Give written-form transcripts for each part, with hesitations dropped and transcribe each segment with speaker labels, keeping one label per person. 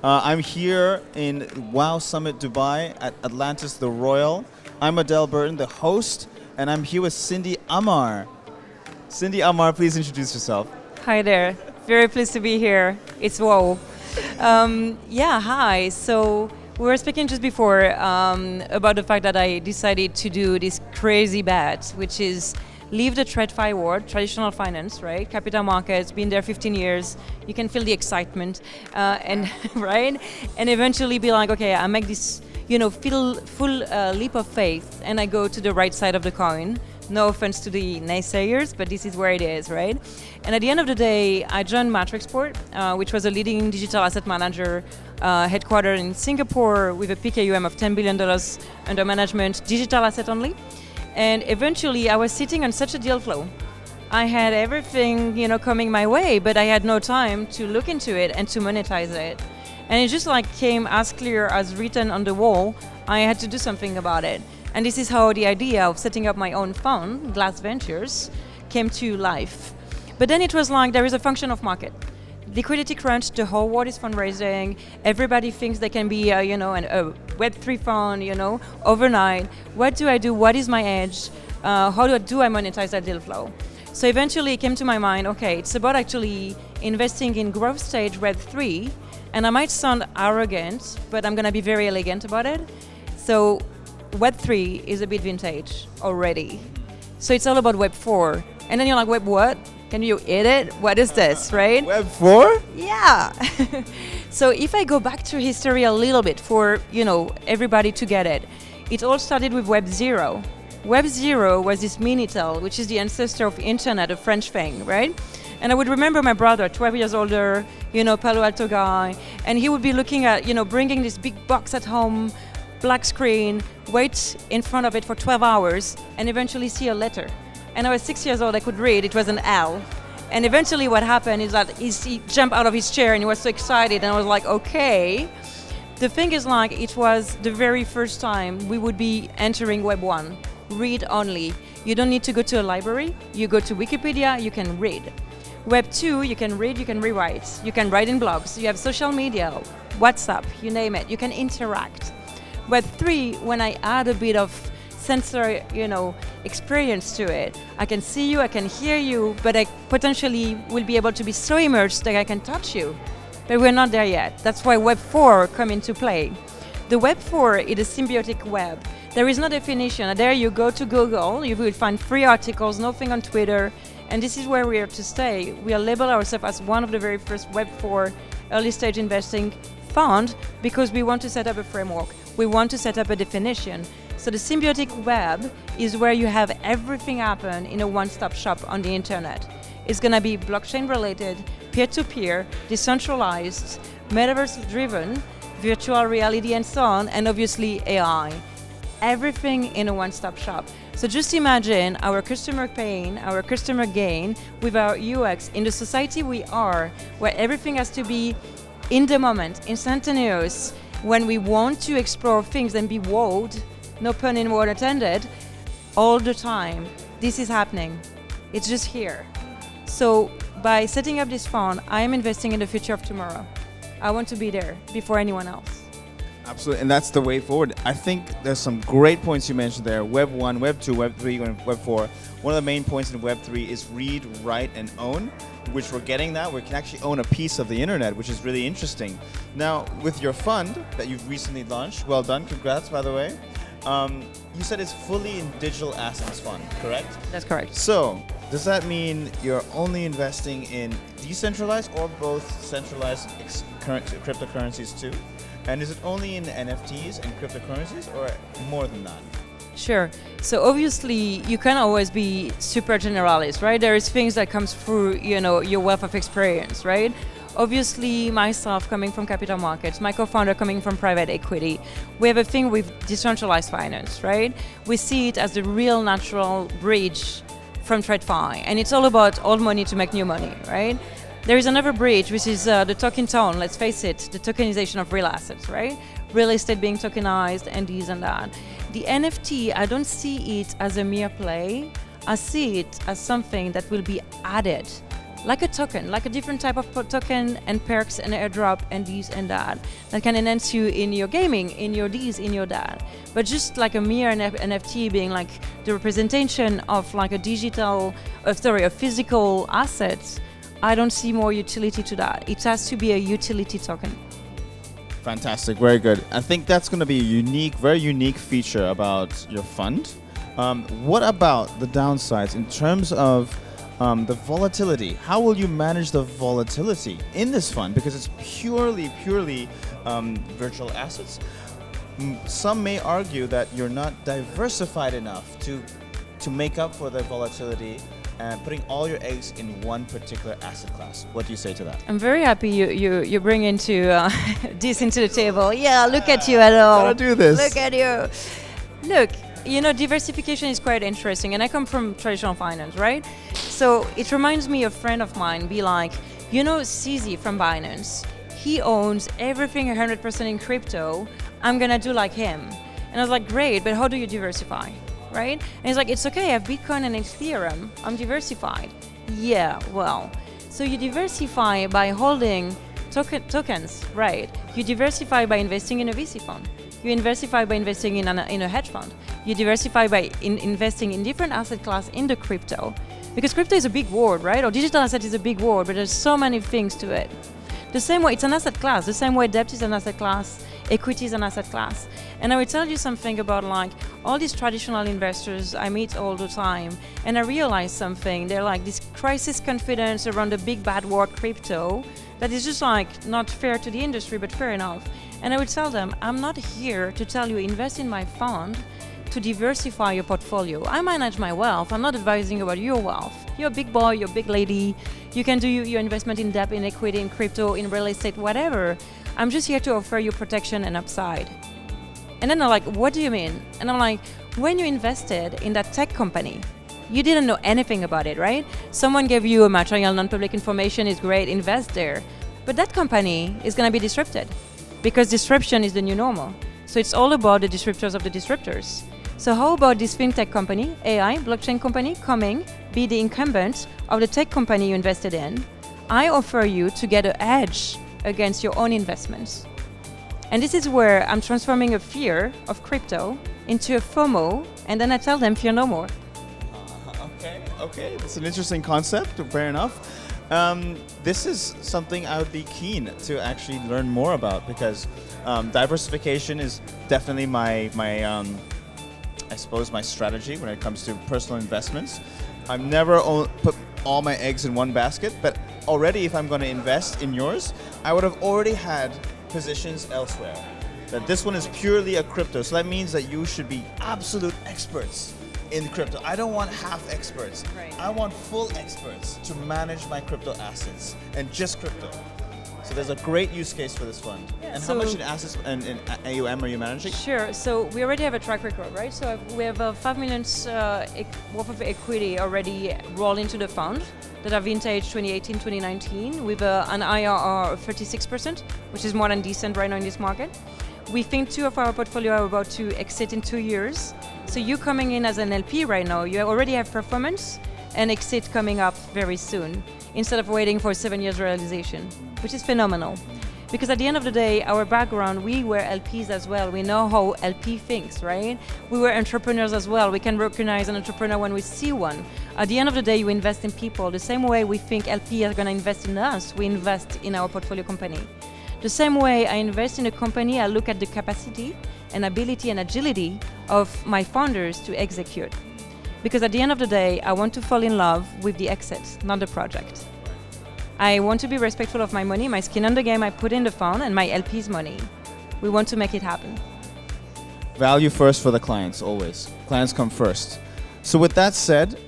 Speaker 1: I'm here in Wow Summit Dubai at Atlantis the Royal. I'm Adele Burton, the host, and I'm here with Cindy Amar. Cindy Amar, please introduce yourself.
Speaker 2: Hi there. Very pleased to be here. It's wow. Hi. So we were speaking just before about the fact that I decided to do this crazy bet, which is leave the TradFi world, traditional finance, right? Capital markets, been there 15 years. You can feel the excitement, and right, and eventually be like, okay, I make this, full leap of faith, and I go to the right side of the coin. No offense to the naysayers, but this is where it is, right? And at the end of the day, I joined Matrixport, which was a leading digital asset manager headquartered in Singapore with a PKUM of $10 billion under management, digital asset only. And eventually, I was sitting on such a deal flow. I had everything, coming my way, but I had no time to look into it and to monetize it. And it just came as clear as written on the wall. I had to do something about it. And this is how the idea of setting up my own fund, Glass Ventures, came to life. But then it was like there is a function of market. Liquidity crunch, the whole world is fundraising. Everybody thinks they can be, a Web3 fund, overnight. What do I do? What is my edge? How do I monetize that deal flow? So eventually it came to my mind, okay, it's about actually investing in growth stage Web3. And I might sound arrogant, but I'm going to be very elegant about it. So Web3 is a bit vintage already. So it's all about Web 4. And then you're like, Web what? Can you eat it? What is this, right?
Speaker 1: Web 4?
Speaker 2: Yeah. So if I go back to history a little bit for, everybody to get it, it all started with Web 0. Web 0 was this Minitel, which is the ancestor of internet, a French thing, right? And I would remember my brother, 12 years older, Palo Alto guy, and he would be looking at, bringing this big box at home, black screen, wait in front of it for 12 hours, and eventually see a letter. And I was 6 years old, I could read, it was an L. And eventually what happened is that he jumped out of his chair and he was so excited, and I was like, okay. The thing is it was the very first time we would be entering Web 1, read only. You don't need to go to a library, you go to Wikipedia, you can read. Web 2, you can read, you can rewrite, you can write in blogs, you have social media, WhatsApp, you name it, you can interact. Web 3, when I add a bit of sensory, experience to it, I can see you, I can hear you, but I potentially will be able to be so immersed that I can touch you. But we're not there yet. That's why Web 4 come into play. The Web 4 is a symbiotic web. There is no definition. There you go to Google, you will find free articles, nothing on Twitter, and this is where we are to stay. We are labeled ourselves as one of the very first Web 4 early stage investing fund because we want to set up a framework. We want to set up a definition. So the symbiotic web is where you have everything happen in a one-stop shop on the internet. It's going to be blockchain related, peer-to-peer, decentralized, metaverse-driven, virtual reality and so on, and obviously AI. Everything in a one-stop shop. So just imagine our customer pain, our customer gain with our UX in the society we are, where everything has to be in the moment, instantaneous, when we want to explore things and be wowed, no pun in word intended, all the time. This is happening. It's just here. So by setting up this fund, I am investing in the future of tomorrow. I want to be there before anyone else.
Speaker 1: Absolutely, and that's the way forward. I think there's some great points you mentioned there. Web 1, Web 2, Web 3, and Web 4. One of the main points in Web 3 is read, write, and own, which we're getting that. We can actually own a piece of the internet, which is really interesting. Now, with your fund that you've recently launched, well done, congrats, by the way. You said it's fully in digital assets fund, correct?
Speaker 2: That's correct.
Speaker 1: So, does that mean you're only investing in decentralized or both centralized cryptocurrencies too? And is it only in NFTs and cryptocurrencies or more than that?
Speaker 2: Sure. So obviously you can always be super generalist, right? There is things that comes through, your wealth of experience, right? Obviously myself coming from capital markets, my co-founder coming from private equity, we have a thing with decentralized finance, right? We see it as the real natural bridge from TradFi, and it's all about old money to make new money, right? There is another bridge, which is the token tone, let's face it, the tokenization of real assets, right? Real estate being tokenized and this and that. The NFT, I don't see it as a mere play. I see it as something that will be added like a token, like a different type of token and perks and airdrop and this and that can enhance you in your gaming, in your this, in your that. But just like a mere NFT being like the representation of like a a physical asset, I don't see more utility to that. It has to be a utility token.
Speaker 1: Fantastic, very good. I think that's going to be a very unique feature about your fund. What about the downsides in terms of the volatility? How will you manage the volatility in this fund? Because it's purely virtual assets. Some may argue that you're not diversified enough to make up for the volatility and putting all your eggs in one particular asset class. What do you say to that?
Speaker 2: I'm very happy you bring into this into the table. Yeah, look at you at all.
Speaker 1: Gotta do this.
Speaker 2: Look at you. Look, diversification is quite interesting, and I come from traditional finance, right? So it reminds me of a friend of mine be like, CZ from Binance, he owns everything 100% in crypto. I'm gonna do like him. And I was like, great, but how do you diversify, right? And he's like, it's okay, I have Bitcoin and Ethereum, I'm diversified. Yeah, well, so you diversify by holding tokens, right? You diversify by investing in a VC fund. You diversify by investing in a hedge fund. You diversify by investing in different asset class in the crypto. Because crypto is a big word, right? Or digital asset is a big word, but there's so many things to it. The same way, it's an asset class. The same way debt is an asset class, equity is an asset class. And I will tell you something about like all these traditional investors I meet all the time, and I realize something. They're like this crisis confidence around the big bad word crypto that is just like not fair to the industry, but fair enough. And I would tell them, I'm not here to tell you invest in my fund to diversify your portfolio. I manage my wealth. I'm not advising about your wealth. You're a big boy, you're a big lady. You can do your investment in debt, in equity, in crypto, in real estate, whatever. I'm just here to offer you protection and upside. And then they're like, what do you mean? And I'm like, when you invested in that tech company, you didn't know anything about it, right? Someone gave you a material non-public information, is great, invest there. But that company is gonna be disrupted because disruption is the new normal. So it's all about the disruptors of the disruptors. So how about this fintech company, AI, blockchain company, coming, be the incumbent of the tech company you invested in? I offer you to get an edge against your own investments. And this is where I'm transforming a fear of crypto into a FOMO, and then I tell them fear no more.
Speaker 1: Okay, that's an interesting concept, fair enough. This is something I would be keen to actually learn more about, because diversification is definitely my strategy when it comes to personal investments. I've never put all my eggs in one basket, but already if I'm going to invest in yours, I would have already had positions elsewhere. That this one is purely a crypto, so that means that you should be absolute experts in crypto. I don't want half experts.
Speaker 2: Right.
Speaker 1: I want full experts to manage my crypto assets and just crypto. So there's a great use case for this fund.
Speaker 2: Yeah,
Speaker 1: and how much in assets and in AUM are you managing?
Speaker 2: Sure. So we already have a track record, right? So we have 5 million worth of equity already rolled into the fund that are vintage 2018, 2019 with an IRR of 36%, which is more than decent right now in this market. We think 2 of our portfolio are about to exit in 2 years. So you coming in as an LP right now, you already have performance and exit coming up very soon, instead of waiting for 7 years realization, which is phenomenal. Because at the end of the day, our background, we were LPs as well. We know how LP thinks, right? We were entrepreneurs as well. We can recognize an entrepreneur when we see one. At the end of the day, you invest in people. The same way we think LP are gonna invest in us, we invest in our portfolio company. The same way I invest in a company, I look at the capacity and ability and agility of my founders to execute. Because at the end of the day, I want to fall in love with the exit, not the project. I want to be respectful of my money, my skin on the game I put in the fund, and my LP's money. We want to make it happen.
Speaker 1: Value first for the clients, always. Clients come first. So with that said,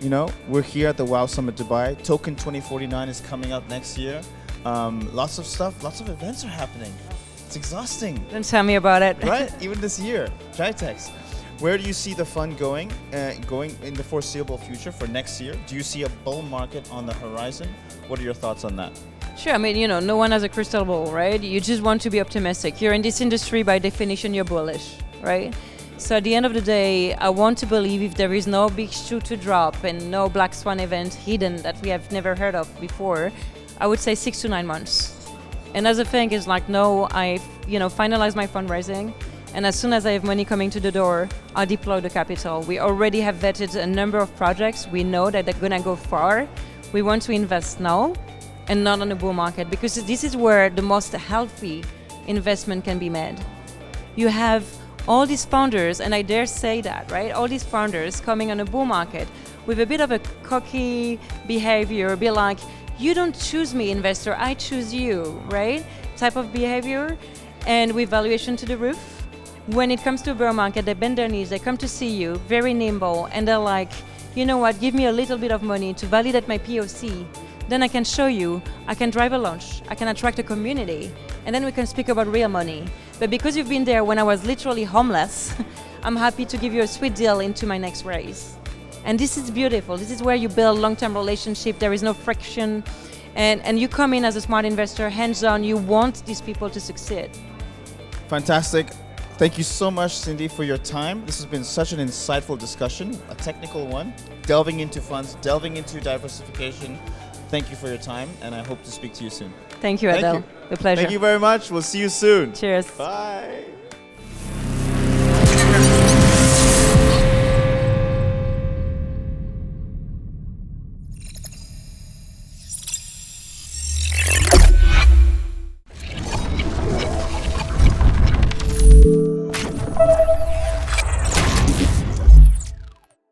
Speaker 1: we're here at the WOW Summit Dubai. Token 2049 is coming up next year. Lots of stuff, lots of events are happening. It's exhausting.
Speaker 2: Don't tell me about it.
Speaker 1: Right? Even this year, Jitex. Where do you see the fund going in the foreseeable future for next year? Do you see a bull market on the horizon? What are your thoughts on that?
Speaker 2: Sure, I mean, no one has a crystal ball, right? You just want to be optimistic. You're in this industry, by definition, you're bullish, right? So at the end of the day, I want to believe if there is no big shoe to drop and no black swan event hidden that we have never heard of before, I would say 6 to 9 months. And as a thing is like, no, I finalize my fundraising, and as soon as I have money coming to the door, I deploy the capital. We already have vetted a number of projects. We know that they're gonna go far. We want to invest now and not on the bull market, because this is where the most healthy investment can be made. You have all these founders, and I dare say that, right? All these founders coming on a bull market with a bit of a cocky behavior, be like, you don't choose me, investor, I choose you, right? Type of behavior, and with valuation to the roof. When it comes to a bear market, they bend their knees, they come to see you, very nimble, and they're like, you know what, give me a little bit of money to validate my POC. Then I can show you, I can drive a launch, I can attract a community, and then we can speak about real money. But because you've been there when I was literally homeless, I'm happy to give you a sweet deal into my next raise. And this is beautiful. This is where you build long-term relationship. There is no friction. And you come in as a smart investor, hands-on, you want these people to succeed.
Speaker 1: Fantastic. Thank you so much, Cindy, for your time. This has been such an insightful discussion, a technical one, delving into funds, delving into diversification. Thank you for your time, and I hope to speak to you soon.
Speaker 2: Thank you, Adele.
Speaker 1: Thank you.
Speaker 2: A pleasure.
Speaker 1: Thank you very much. We'll see you soon.
Speaker 2: Cheers.
Speaker 1: Bye.